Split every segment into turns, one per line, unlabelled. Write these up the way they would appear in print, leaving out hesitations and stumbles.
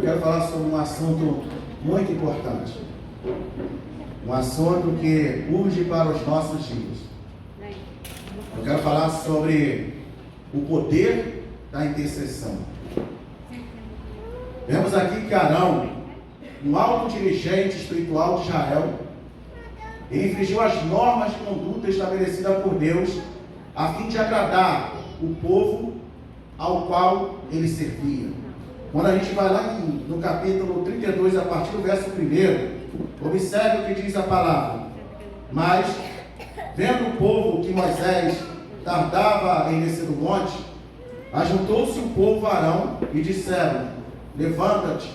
quero falar sobre um assunto muito importante. Um assunto que urge para os nossos dias. Eu quero falar sobre o poder da intercessão. Vemos aqui que Arão, um alto dirigente espiritual de Israel, ele infringiu as normas de conduta estabelecidas por Deus a fim de agradar o povo ao qual ele servia. Quando a gente vai lá no capítulo 32, a partir do verso 1, observe o que diz a palavra. Mas, vendo o povo que Moisés tardava em descer do monte, ajuntou-se o povo a Arão e disseram: levanta-te,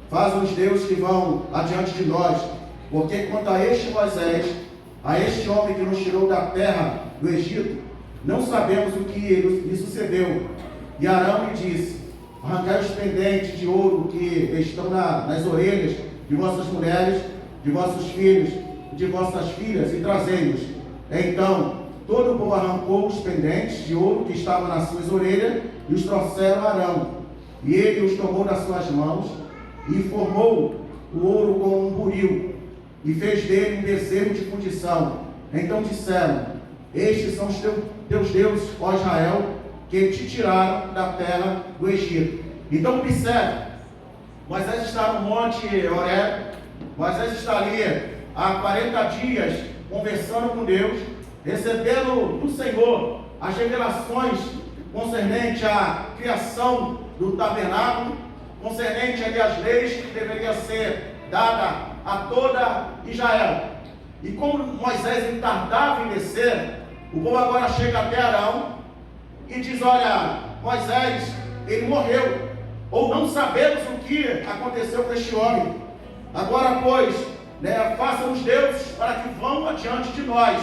faz-nos deuses que vão adiante de nós, porque quanto a este Moisés, a este homem que nos tirou da terra do Egito, não sabemos o que lhe sucedeu. E Arão lhe disse: arrancai os pendentes de ouro que estão nas orelhas de vossas mulheres, de vossos filhos e de vossas filhas, e trazei-os. Então todo o povo arrancou os pendentes de ouro que estavam nas suas orelhas e os trouxeram a Arão. E ele os tomou nas suas mãos e formou o ouro com um buril e fez dele um bezerro de fundição. Então disseram: estes são os teus deuses, ó Israel, que te tiraram da terra do Egito. Então observe, Moisés está no monte Horebe. Moisés está ali há 40 dias conversando com Deus, recebendo do Senhor as revelações concernente à criação do tabernáculo, concernente ali às leis que deveriam ser dadas a toda Israel. E como Moisés ele tardava em descer, o povo agora chega até Arão e diz: olha, Moisés, ele morreu, ou não sabemos o que aconteceu com este homem. Agora, pois, faça-nos deuses para que vão adiante de nós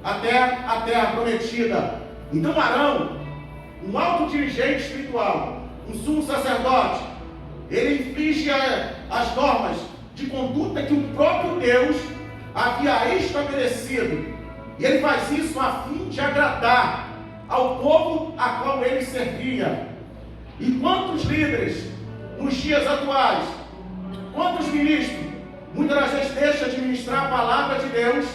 até a terra prometida. Então Arão, um alto dirigente espiritual, um sumo sacerdote, ele infringe as normas de conduta que o próprio Deus havia estabelecido. E ele faz isso a fim de agradar ao povo a qual ele servia. E quantos líderes nos dias atuais, quantos ministros, muitas das vezes deixam de ministrar a palavra de Deus,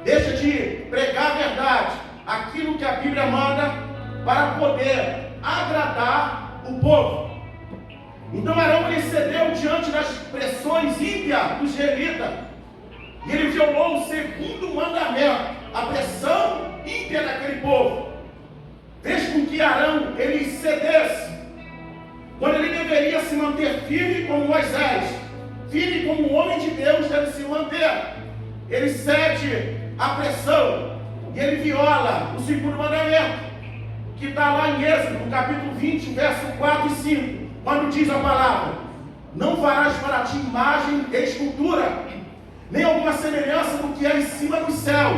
deixa de pregar a verdade, aquilo que a Bíblia manda, para poder agradar o povo. Então Arão ele cedeu diante das pressões ímpias do israelita, e ele violou o segundo mandamento, a pressão ímpia daquele povo. Fez com que Arão ele cedesse, quando ele deveria se manter firme como Moisés, firme como um homem de Deus deve se manter. Ele cede à pressão e ele viola o segundo mandamento, que está lá em Êxodo, no capítulo 20, verso 4 e 5, quando diz a palavra: não farás para ti imagem de escultura, nem alguma semelhança do que é em cima do céu,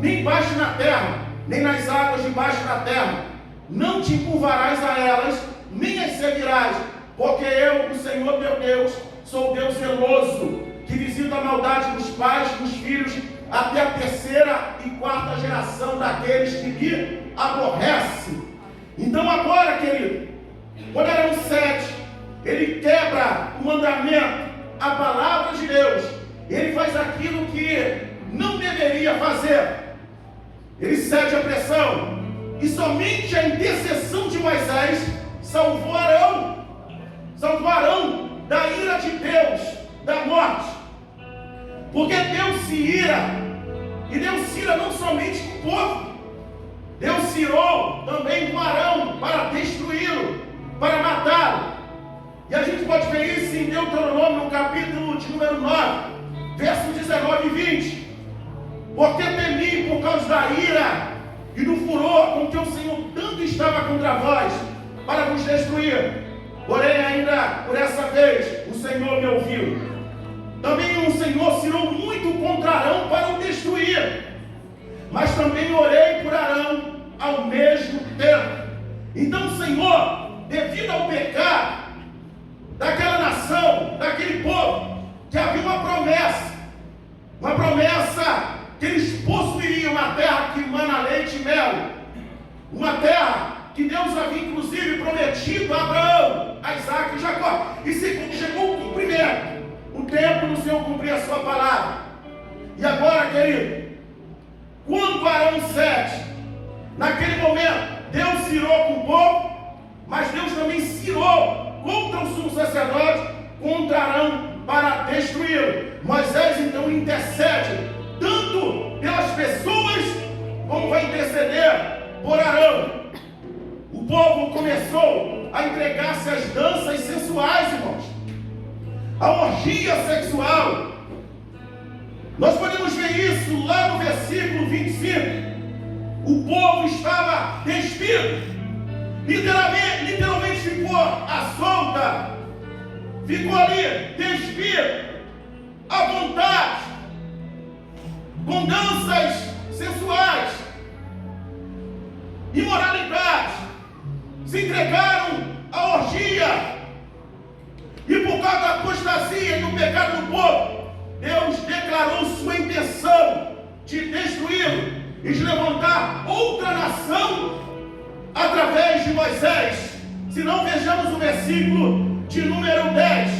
nem embaixo na terra, nem nas águas debaixo da terra. Não te encurvarás a elas, nem as seguirás, porque eu, o Senhor teu Deus, sou Deus zeloso, que visita a maldade dos pais, dos filhos, até a terceira e quarta geração daqueles que me aborrecem. Então agora, querido, quando Arão cede, ele quebra o mandamento, a palavra de Deus. Ele faz aquilo que não deveria fazer. Ele cede a pressão, e somente a intercessão de Moisés salvou Arão da ira de Deus, da morte. Porque Deus se ira, e Deus se ira não somente com o povo, Deus se irou também com Arão para destruí-lo, para matá-lo. E a gente pode ver isso em Deuteronômio, no capítulo de número 9, verso 19 e 20. Porque temi por causa da ira e do furor com que o Senhor tanto estava contra vós, para vos destruir. Porém, ainda por essa vez, o Senhor me ouviu. Também o Senhor se irou muito contra Arão para o destruir. Mas também orei por Arão ao mesmo tempo. Então o Senhor, devido ao pecado daquela nação, daquele povo, que havia uma promessa que eles possuiriam uma terra que emana leite e mel, uma terra que Deus havia inclusive prometido a Abraão, a Isaac e Jacó. E segundo, chegou o cumprimento, o tempo do Senhor cumprir a sua palavra. E agora, querido, quando Arão 7, naquele momento, Deus se irou com o povo, mas Deus também se irou contra o sumo sacerdote, contra Arão, para destruí-lo. Moisés então intercede, tanto pelas pessoas, como vai interceder por Arão. O povo começou a entregar-se às danças sensuais, irmãos, a orgia sexual. Nós podemos ver isso lá no versículo 25. O povo estava despido, literalmente ficou à solta, ficou ali despido, à vontade, com danças sensuais, imoralidade, se entregaram à orgia. E por causa da apostasia e do pecado do povo, Deus declarou sua intenção de destruí-lo e de levantar outra nação através de Moisés. Se não, vejamos o versículo de número 10.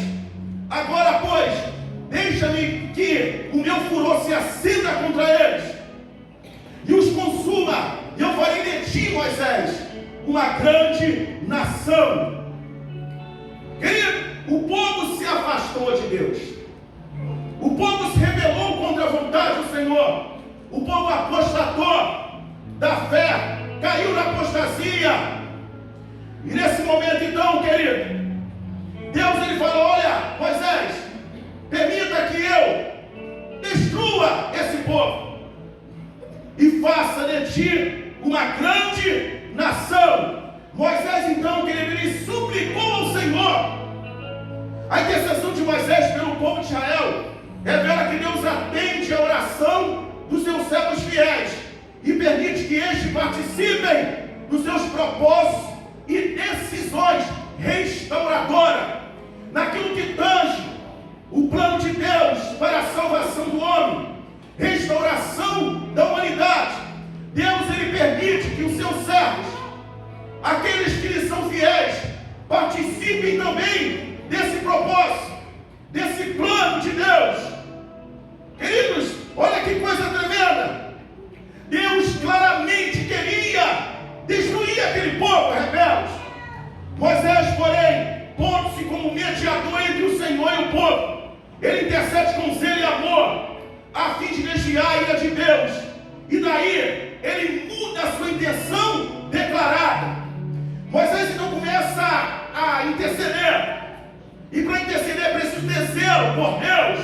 Agora, pois, deixa-me que o meu furor se acenda contra eles e os consuma, e eu farei de ti, Moisés, uma grande nação. Querido, o povo se afastou de Deus. O povo se rebelou contra a vontade do Senhor. O povo apostatou da fé, caiu na apostasia. E nesse momento então, querido, Deus ele falou: olha, Moisés, permita que eu destrua esse povo e faça de ti uma grande nação. Moisés então, querido, ele suplicou ao Senhor. A intercessão de Moisés pelo povo de Israel revela que Deus atende a oração dos seus servos fiéis e permite que estes participem dos seus propósitos e decisões restauradoras, naquilo que tange o plano de Deus para a salvação do homem, restauração da humanidade. Deus ele permite que os seus servos, aqueles que lhe são fiéis, participem também desse propósito, desse plano de Deus. Queridos, olha que coisa tremenda. Deus claramente queria destruir aquele povo rebelde. Moisés, porém, pondo-se como mediador entre o Senhor e o povo, ele intercede com zelo e amor, a fim de desviar a ira de Deus. E daí, ele muda a sua intenção declarada. Moisés então começa a interceder. E para interceder é preciso ter zelo por Deus,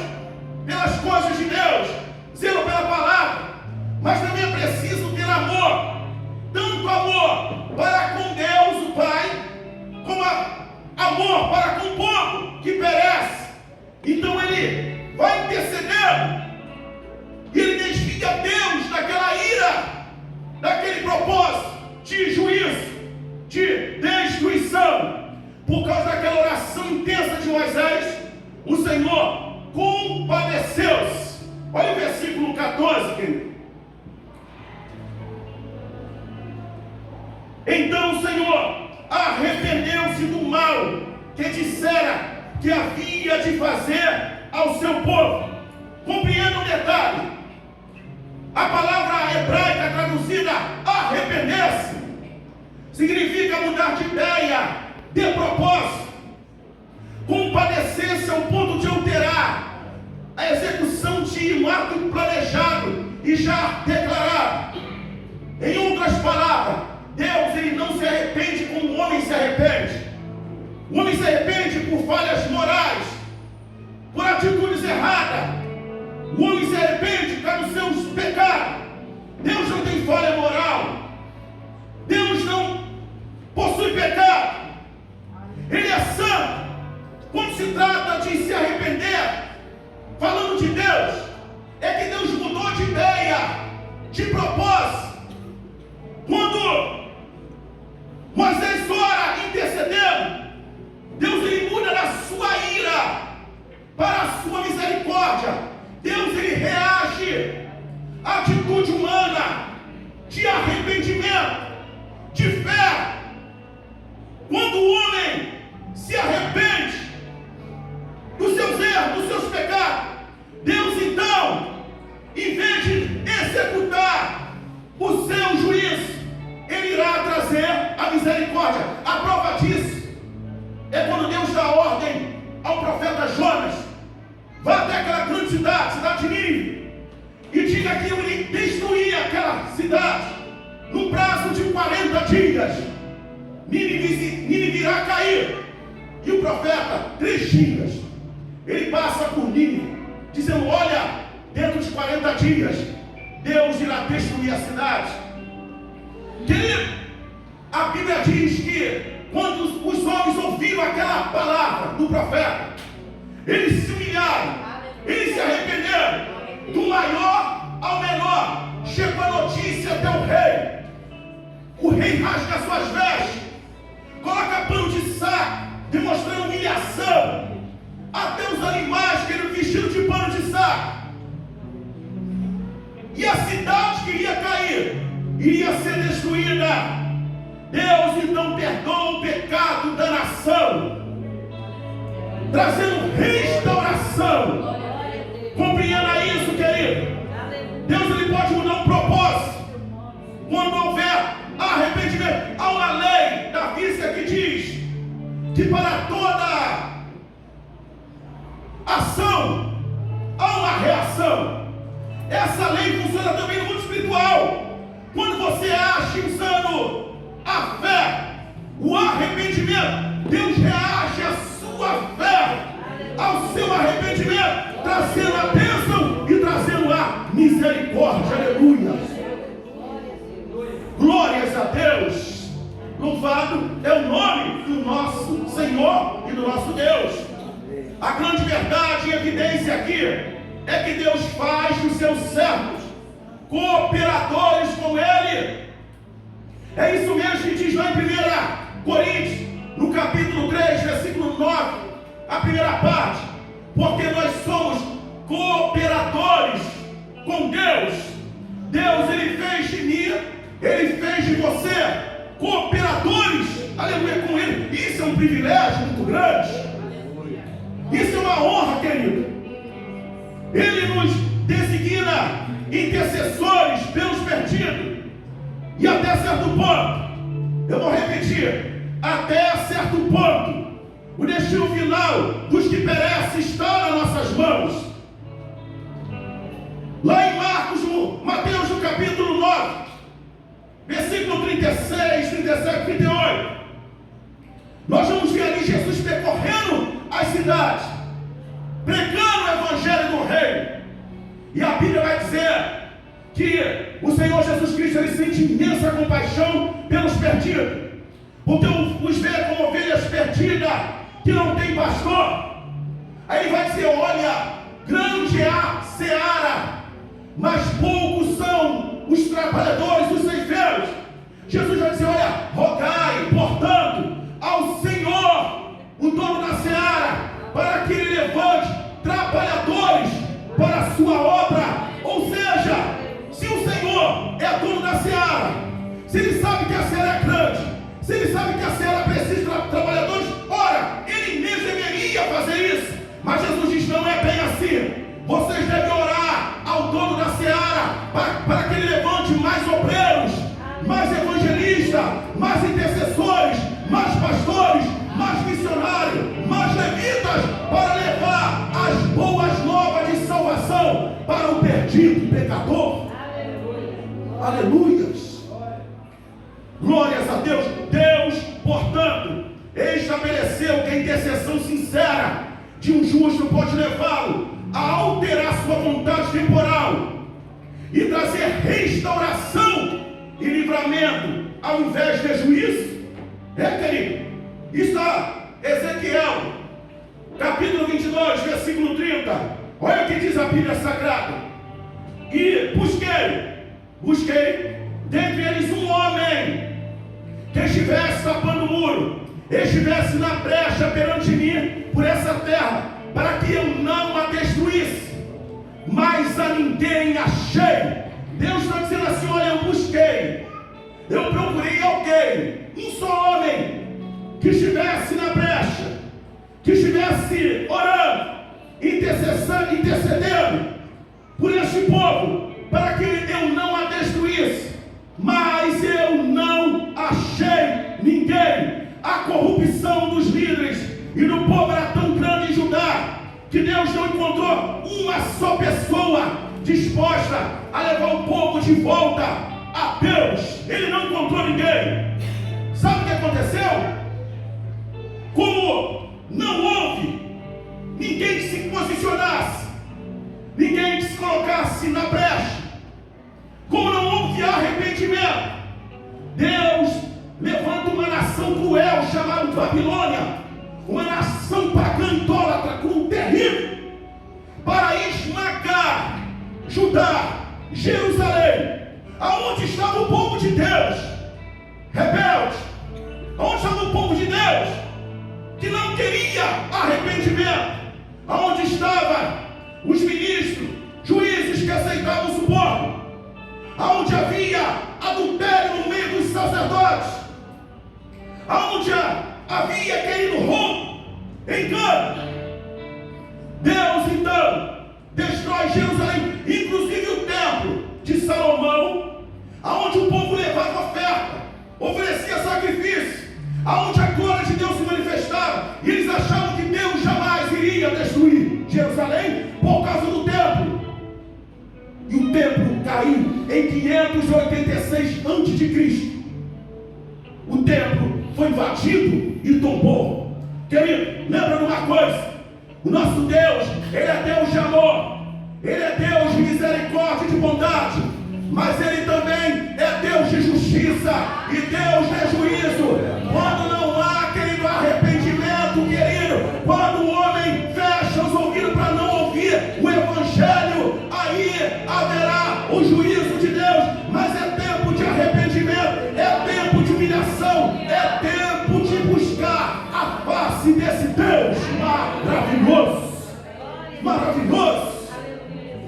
pelas coisas de Deus, zelo pela palavra, mas também é preciso ter amor, tanto amor para com Deus, o Pai, como amor para com o povo que perece. Então ele vai intercedendo, e ele desvia Deus daquela ira, daquele propósito de juízo, de destruição. Por causa daquela oração intensa de Moisés, o Senhor compadeceu-se. Olha o versículo 14, querido. Então o Senhor arrependeu-se do mal que dissera que havia de fazer ao seu povo. Compreenda um detalhe. A palavra hebraica traduzida arrepender-se significa mudar de ideia, de propósito, compadecer-se ao ponto de alterar a execução de um ato planejado e já declarado. Em outras palavras, Deus ele não se arrepende como o homem se arrepende. O homem se arrepende por falhas morais, por atitudes erradas. O homem se arrepende por causa dos seus pecados. Deus não tem falha moral. Deus não possui pecado. Ele é santo. Quando se trata de se arrepender, falando de Deus, é que Deus mudou de ideia, de propósito. Quando Moisés ora intercedendo, Deus ele muda da sua ira para a sua misericórdia. Deus ele reage à atitude humana de cidade de Nínive, e diga que ele destruía aquela cidade no prazo de 40 dias. Nínive irá cair. E o profeta, 3 dias, ele passa por Nínive, dizendo: olha, dentro de 40 dias, Deus irá destruir a cidade. Querido, a Bíblia diz que quando os homens ouviram aquela palavra do profeta, eles se humilharam, eles se arrependeram, do maior ao menor. Chegou a notícia até o rei. O rei rasga suas vestes, coloca pano de saco, demonstrando humilhação. Até os animais queriam vestido de pano de saco. E a cidade que iria cair, iria ser destruída. Deus então perdoa o pecado da nação, trazendo restauração. Compreenda isso, querido. Deus ele pode mudar um propósito quando houver arrependimento. Há uma lei da física que diz que para toda ação há uma reação. Essa lei funciona também no mundo espiritual. Quando você age usando a fé, o arrependimento, Deus reage à sua fé, ao seu arrependimento, trazendo a bênção e trazendo a misericórdia. Aleluia. Glórias a Deus. Louvado é o nome do nosso Senhor e do nosso Deus. A grande verdade e evidência aqui é que Deus faz dos seus servos cooperadores com Ele. É isso mesmo que diz lá em 1 Coríntios, no capítulo 3, versículo 9, a primeira parte. Porque nós somos cooperadores com Deus. Deus, Ele fez de mim, Ele fez de você cooperadores, aleluia, com Ele. Isso é um privilégio muito grande. Isso é uma honra, querido. Ele nos designa intercessores pelos perdidos. E até certo ponto, eu vou repetir, até certo ponto, o destino final dos que perecem está nas nossas mãos. Lá em Mateus no capítulo 9, versículo 36, 37, 38, nós vamos ver ali Jesus percorrendo as cidades, pregando o evangelho do reino. E a Bíblia vai dizer que o Senhor Jesus Cristo ele sente imensa compaixão pelos perdidos, porque os vê como ovelhas perdidas que não tem pastor. Aí ele vai dizer: olha, grande é a seara, mas poucos são os trabalhadores, os ceifeiros. Jesus vai dizer: olha, rogai, portanto, ao Senhor, o dono da seara, para que ele levante trabalhadores para a sua obra. Ou seja, se o Senhor é dono da seara, se Ele sabe que a seara é grande, se Ele sabe que a seara precisa de trabalhadores, ora, Ele mesmo deveria fazer isso. Mas Jesus diz: não é bem assim. Vocês devem orar ao dono da seara para que Ele levante mais obreiros, mais evangelistas, mais intercessores, mais pastores, mais missionários, mais levitas, para levar as boas novas de salvação para o perdido pecador. Aleluias. Glórias a Deus. Deus, portanto, estabeleceu que a intercessão sincera de um justo pode levá-lo a alterar sua vontade temporal e trazer restauração e livramento ao invés de juízo. Querido, está Ezequiel capítulo 22, versículo 30. Olha o que diz a Bíblia Sagrada: e busquei dentre eles um homem que estivesse tapando o muro, estivesse na brecha perante mim por essa terra, para que eu não a destruísse, mas a ninguém achei. Deus está dizendo assim: olha, eu busquei, eu procurei alguém, um só homem, que estivesse na brecha, que estivesse orando, intercedendo por este povo, para que eu não a destruísse, mas eu não achei ninguém. A corrupção dos líderes e do povo era tão grande em Judá, que Deus não encontrou uma só pessoa disposta a levar o povo de volta a Deus. Ele não encontrou ninguém. Sabe o que aconteceu? Como não houve ninguém que se posicionasse, ninguém que se colocasse na brecha, como não houve arrependimento, Deus levanta uma nação cruel chamada Babilônia, uma nação pagã idólatra com terrível, para esmagar Judá, Jerusalém, aonde estava o povo de Deus, rebelde, aonde estava o povo de Deus, que não queria arrependimento, aonde estavam os ministros, juízes que aceitavam o suborno, aonde havia adultério no meio dos sacerdotes, aonde havia querido roubo, engano. Deus então destrói Jerusalém, inclusive o templo de Salomão, aonde o povo levava oferta, oferecia sacrifício, aonde a glória de Deus se manifestava, e eles achavam que Deus jamais iria destruir Jerusalém por causa do templo. E o templo caiu em 586 a.C. O templo foi invadido e tombou. Querido, lembra de uma coisa: o nosso Deus, Ele é Deus de amor, Ele é Deus de misericórdia e de bondade, mas Ele também é Deus de justiça e Deus de juízo. Quando não há, querido, arrependimento, querido, quando o homem fecha os ouvidos para não ouvir o Evangelho, aí haverá o juízo de Deus. Mas é tempo de arrependimento, é tempo de humilhação, é tempo de buscar a face desse Deus maravilhoso, maravilhoso,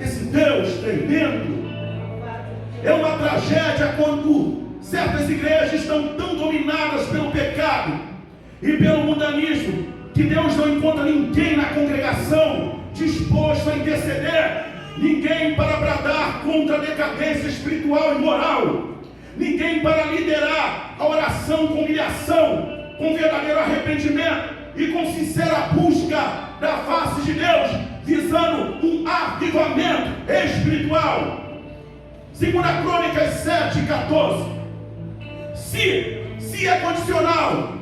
esse Deus tremendo. É uma tragédia quando certas igrejas estão tão dominadas pelo pecado e pelo mundanismo que Deus não encontra ninguém na congregação disposto a interceder, ninguém para bradar contra a decadência espiritual e moral, ninguém para liderar a oração com humilhação, com verdadeiro arrependimento e com sincera busca da face de Deus, visando um avivamento espiritual. 2 Crônicas 7:14. Se é condicional,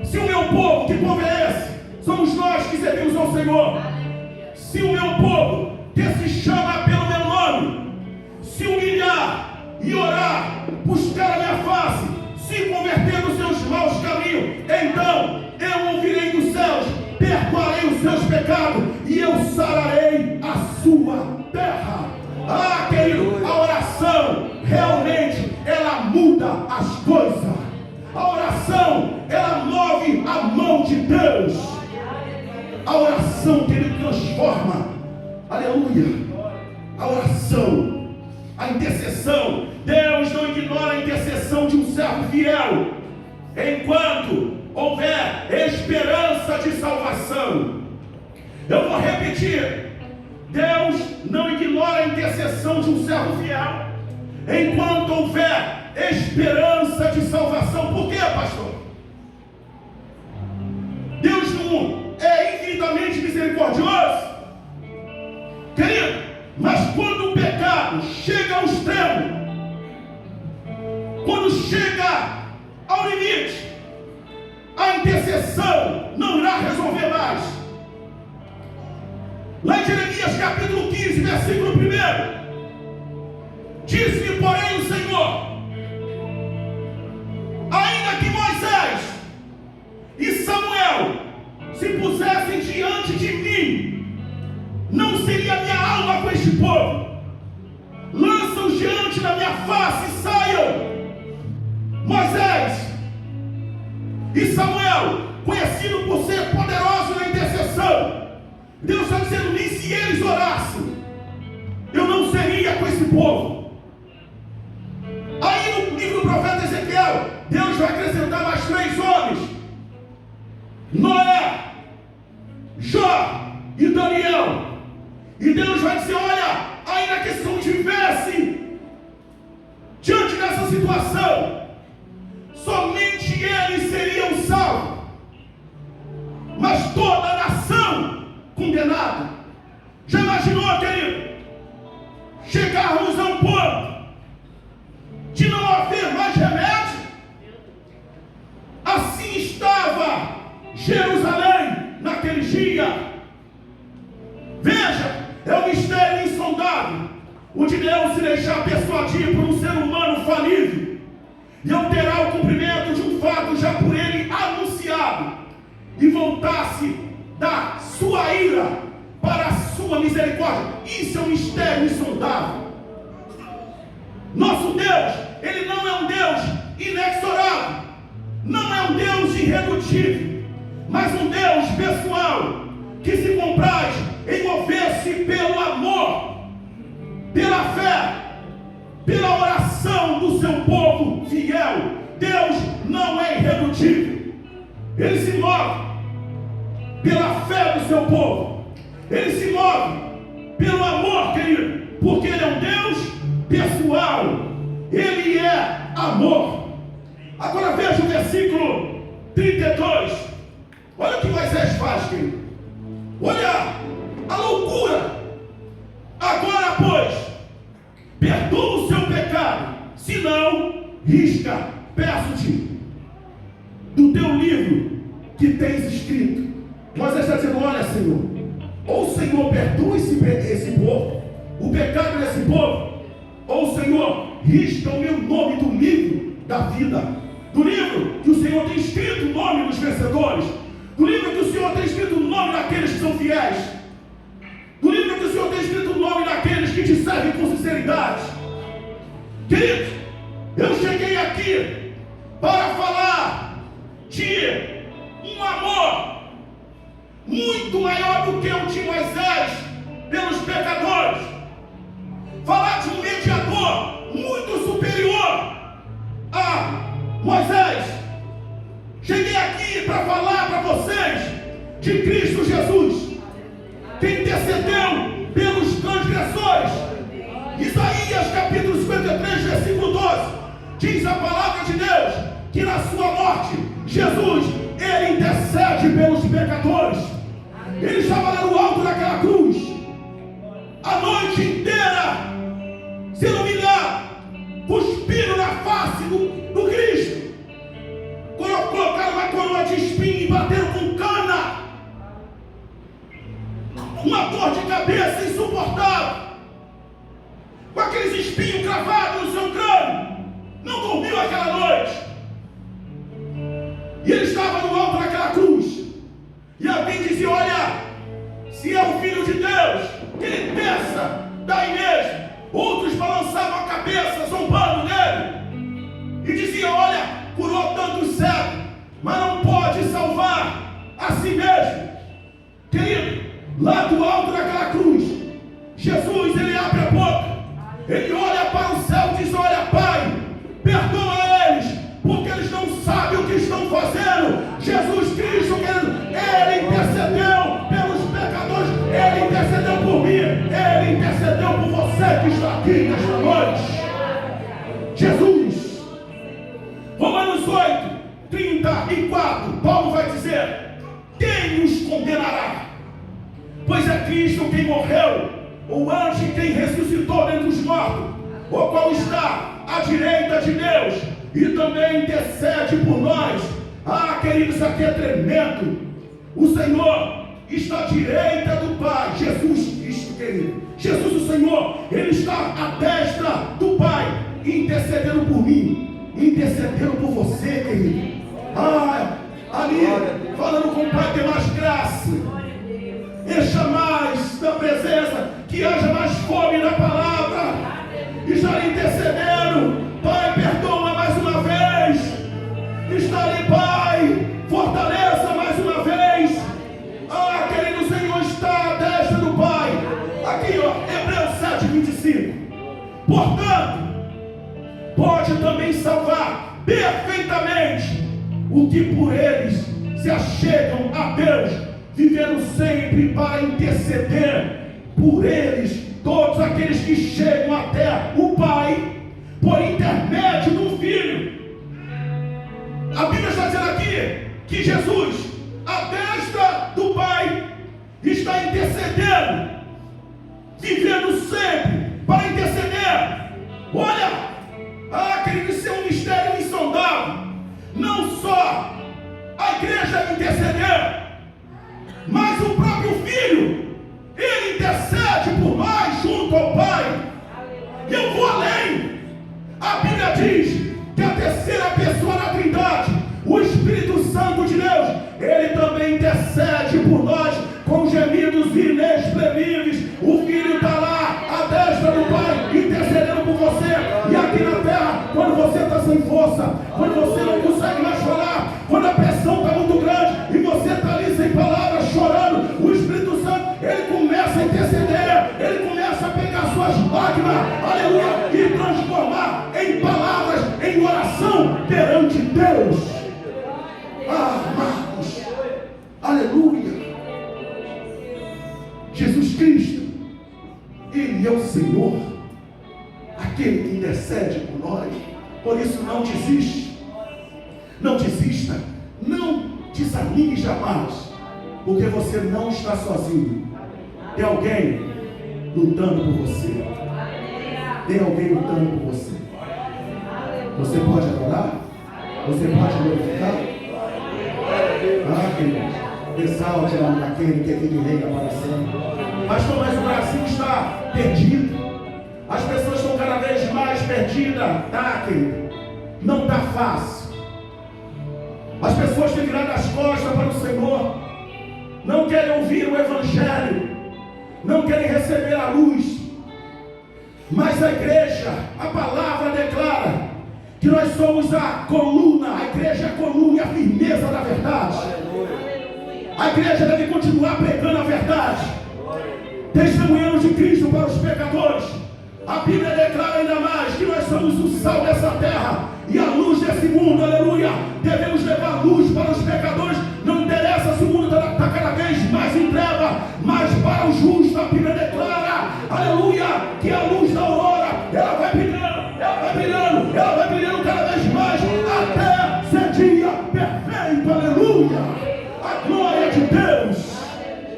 se o meu povo, que povo é esse? Somos nós que servimos ao Senhor. Se o meu povo, que se chama pelo meu nome, se humilhar e orar, buscar a minha face, se converter dos seus maus caminhos, então eu ouvirei dos céus, perdoarei os seus pecados e eu sararei a sua terra. Ah, querido, a oração realmente ela muda as coisas. A oração ela move a mão de Deus. A oração que Ele transforma. Aleluia. A oração, a intercessão. Deus não ignora a intercessão de um servo fiel, enquanto houver esperança de salvação. Eu vou repetir. Deus não ignora a intercessão de um servo fiel, enquanto houver esperança de salvação. Por quê, pastor? Deus não é infinitamente misericordioso, querido, mas quando o pecado chega ao extremo, quando chega ao limite, a intercessão não irá resolver mais. Lá em Jeremias capítulo 15, versículo 1, disse-me, porém, o Senhor: ainda que Moisés e Samuel se pusessem diante de mim, não seria minha alma com este povo. Lança-os diante da minha face e saiam. Moisés e Samuel, conhecido por ser poderoso na intercessão, Deus está dizendo: nem se eles orassem, eu não seria com esse povo. Aí no livro do profeta Ezequiel, Deus vai acrescentar mais 3 homens: Noé, Jó e Daniel. E Deus vai dizer: olha, ainda que esses homens estivessem diante dessa situação, somente eles seriam salvos, mas toda a nação condenada. naquele dia. Veja, é um mistério insondável o de Deus se deixar persuadir por um ser humano falível e alterar o cumprimento de um fato já por ele anunciado e voltar-se da sua ira para a sua misericórdia. Isso é um mistério insondável. Nosso Deus, Ele não é um Deus inexorável, não é um Deus irredutível, mas um Deus pessoal, que se compraz em mover-se pelo amor, pela fé, pela oração do seu povo fiel. Deus não é irredutível, Ele se move pela fé do seu povo, Ele se move pelo amor, querido, porque Ele é um Deus pessoal, Ele é amor. Agora veja o versículo 32. Olha o que Moisés faz, querido. Olha a loucura. Agora, pois, perdoa o seu pecado, se não, risca, peço-te, do teu livro que tens escrito. Moisés está dizendo: olha, Senhor, ou o Senhor perdoa esse povo, o pecado desse povo, ou o Senhor risca o meu nome do livro da vida, do livro que o Senhor tem escrito o nome dos vencedores, do livro que o Senhor tem escrito o nome daqueles que são fiéis, do livro que o Senhor tem escrito o nome daqueles que te servem com sinceridade. Queridos, eu cheguei aqui para falar de um amor muito maior do que o de Moisés pelos pecadores, falar de um mediador muito superior a Moisés. Cheguei aqui para falar para vocês de Cristo Jesus, que intercedeu pelos transgressores. Isaías capítulo 53, versículo 12, diz a palavra de Deus que na sua morte, Jesus, Ele intercede pelos pecadores. Ele estava lá no alto daquela cruz, a noite inteira, sendo humilhado, cuspindo na face do Cristo. Colocaram uma coroa de espinho e bateram com cana, uma dor de cabeça insuportável, com aqueles espinhos cravados no seu crânio. Não dormiu aquela noite. E ele estava no alto daquela cruz. E alguém dizia: olha, se é o Filho de Deus, que ele desça daí mesmo. Outros balançavam a cabeça, zombando dele, e diziam: olha, curou tantos cegos, mas não pode salvar a si mesmo. Querido, lá do alto daquela cruz, Jesus, ele abre a boca, ele olha para o céu e diz: olha, Pai, perdoa eles, porque eles não sabem o que estão fazendo. Jesus Cristo, querido, Ele intercedeu pelos pecadores, Ele intercedeu por mim, Ele intercedeu por você que está aqui nesta noite. Jesus. Romanos 8, 34, Paulo vai dizer: quem nos condenará? Pois é Cristo quem morreu, ou antes quem ressuscitou dentre os mortos, o qual está à direita de Deus e também intercede por nós. Ah, queridos, isso aqui é tremendo. O Senhor está à direita do Pai. Jesus Cristo, querido, Jesus o Senhor, Ele está à destra do Pai, intercedendo por mim, intercedendo por você, querido. Ah, ali, falando com o Pai, tem mais graça, encha mais da presença, que haja mais fome na palavra, e já intercedendo. Pai, perdoa mais uma vez. Está ali, Pai, fortaleça mais uma vez. Ah, querido, o Senhor está à destra do Pai. Aqui, ó, Hebreus 7, 25. Portanto, pode também salvar perfeitamente o que por eles se achegam a Deus, vivendo sempre para interceder por eles, todos aqueles que chegam até o Pai, por intermédio do Filho. A Bíblia está dizendo aqui que Jesus, à destra do Pai, está intercedendo, vivendo sempre para interceder. Olha, querido, isso é um mistério insondável. Não só a igreja interceder, mas aleluia, e transformar em palavras, em oração perante Deus. Amados, aleluia. Jesus Cristo, Ele é o Senhor, aquele que intercede por nós. Por isso não desiste, não desista, não desanime jamais, porque você não está sozinho. Tem alguém lutando por você. Tem alguém lutando por você. Você pode adorar? Você pode glorificar? Querido, exalte o nome daquele que é filho e reina para sempre. Pastor, mas o Brasil está perdido. As pessoas estão cada vez mais perdidas. Tá, querido? Não está fácil. As pessoas têm virado as costas para o Senhor. Não querem ouvir o Evangelho. Não querem receber a luz. Mas a igreja, a palavra declara que nós somos a coluna. A igreja é a coluna e a firmeza da verdade. A igreja deve continuar pregando a verdade, testemunhando de Cristo para os pecadores. A Bíblia declara ainda mais que nós somos o sal dessa terra e a luz desse mundo, aleluia. Devemos levar luz para os pecadores. Não interessa se o mundo está cada vez mais em treva, mas para o justo a Bíblia declara, aleluia, que a luz da aurora, ela vai brilhando, ela vai brilhando, ela vai brilhando cada vez mais, até ser dia perfeito, aleluia. A glória de Deus,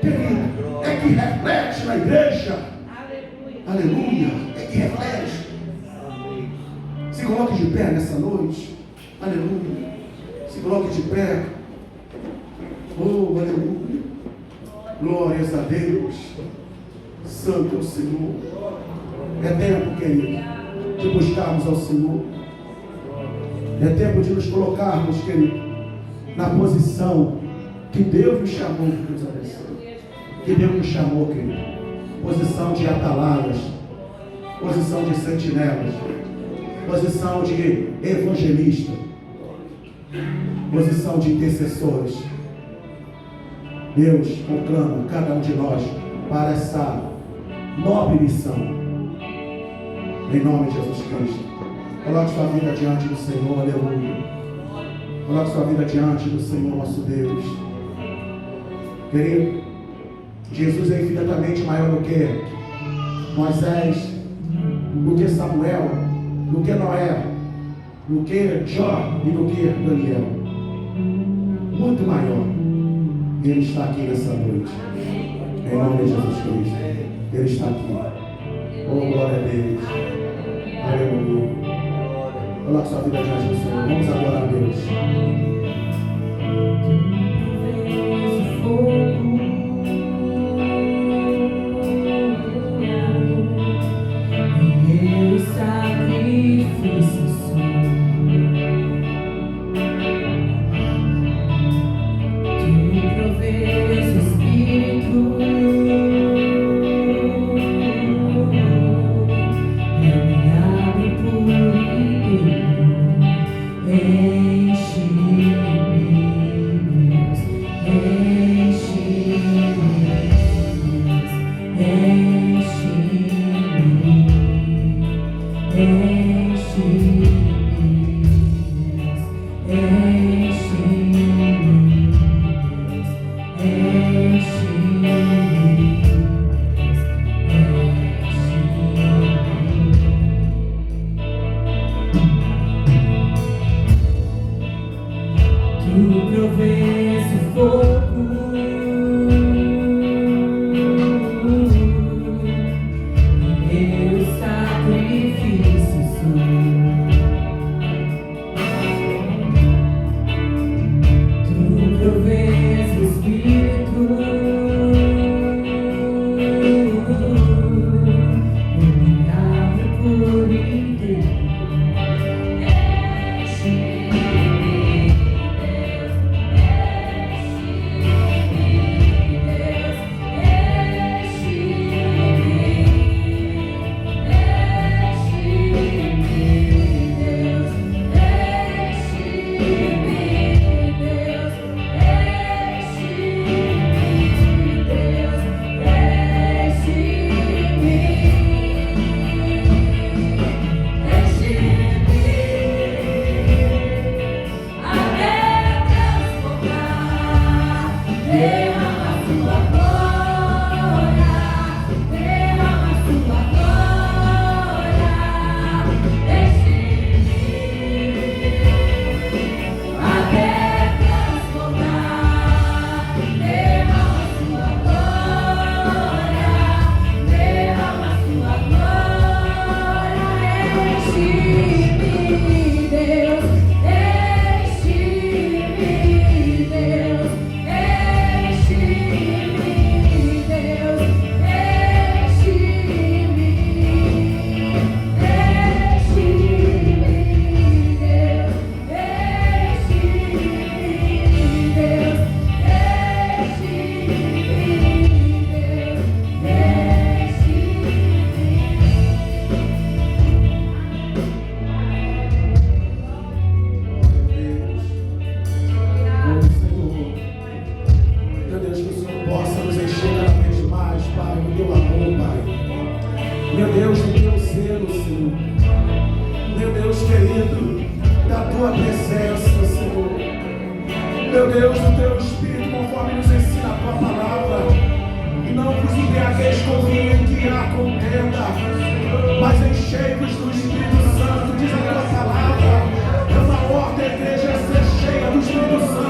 querido, é que reflete na igreja, aleluia, é que reflete. Se coloque de pé nessa noite, aleluia, se coloque de pé, oh, aleluia, glórias a Deus, santo é o Senhor. É tempo, querido, de buscarmos ao Senhor, é tempo de nos colocarmos, querido, na posição que Deus nos chamou, Deus abençoe, que Deus nos chamou, querido, posição de atalaias, posição de sentinelas, posição de evangelista, posição de intercessores. Deus conclama cada um de nós para essa nobre missão, em nome de Jesus Cristo. Coloque sua vida diante do Senhor, aleluia. Coloque sua vida diante do Senhor nosso Deus. Querido, Jesus é infinitamente maior do que Moisés, do que Samuel, do que Noé, do que Jó e do que Daniel. Muito maior. Ele está aqui nessa noite. Em nome de Jesus Cristo. Ele está aqui. Oh, glória a Deus. Aleluia. Coloque sua vida diante do Senhor. Vamos adorar a Deus.
Enche-me.
meu Deus, o teu Espírito, conforme nos ensina a tua palavra. E não vos embriagueis com vinho em que há contenda, mas enchei-vos do Espírito Santo, diz a tua palavra. É uma ordem, a igreja, ser cheia do Espírito Santo.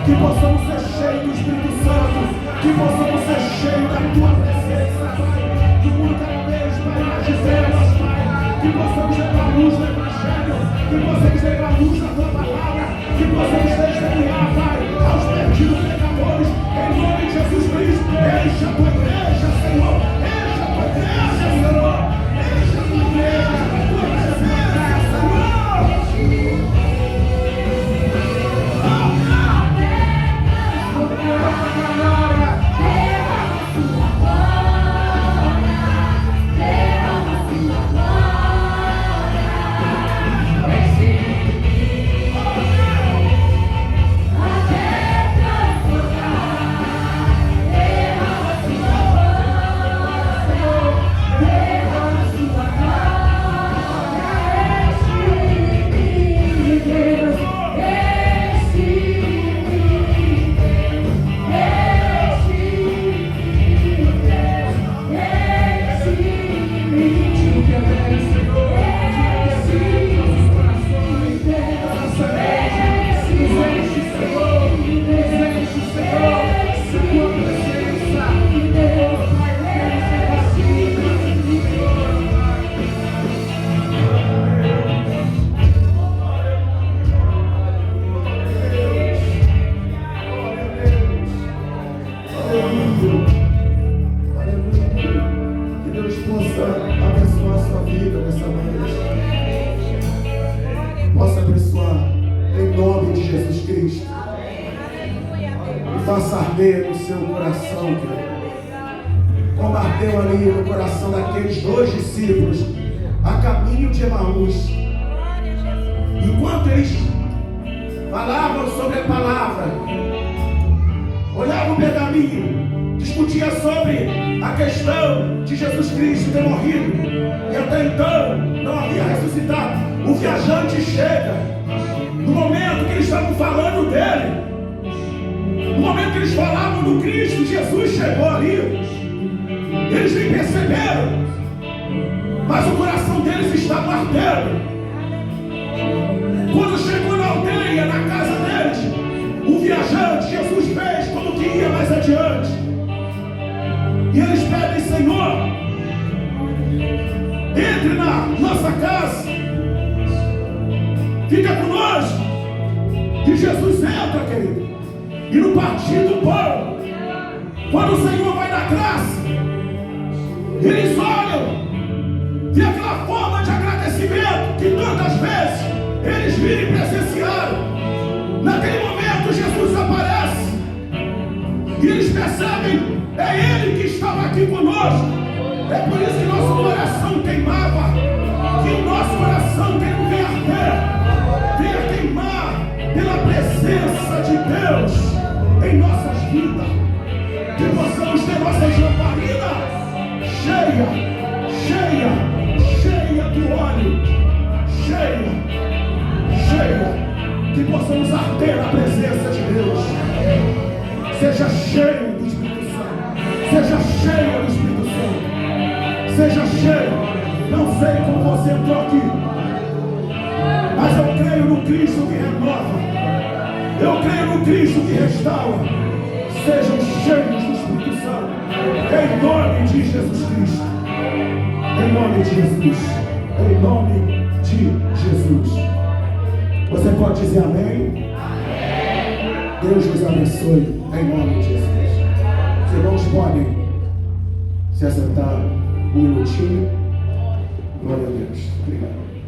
Que possamos ser cheios do Espírito Santo, que possamos ser cheios da tua presença, Pai. Que o mundo cada vez vai mais de trevas, Pai. Que possamos levar luz no Evangelho, que possamos levar luz na tua palavra, que possamos testemunhar, Pai, aos perdidos pecadores, em nome de Jesus Cristo. Enche a tua igreja, Senhor. Enche a tua igreja, Senhor. Enche a tua igreja, a tua presença, Senhor. Você pode dizer amém? Deus nos abençoe, em nome de Jesus. Os irmãos podem se assentar um minutinho. Glória a Deus. Obrigado.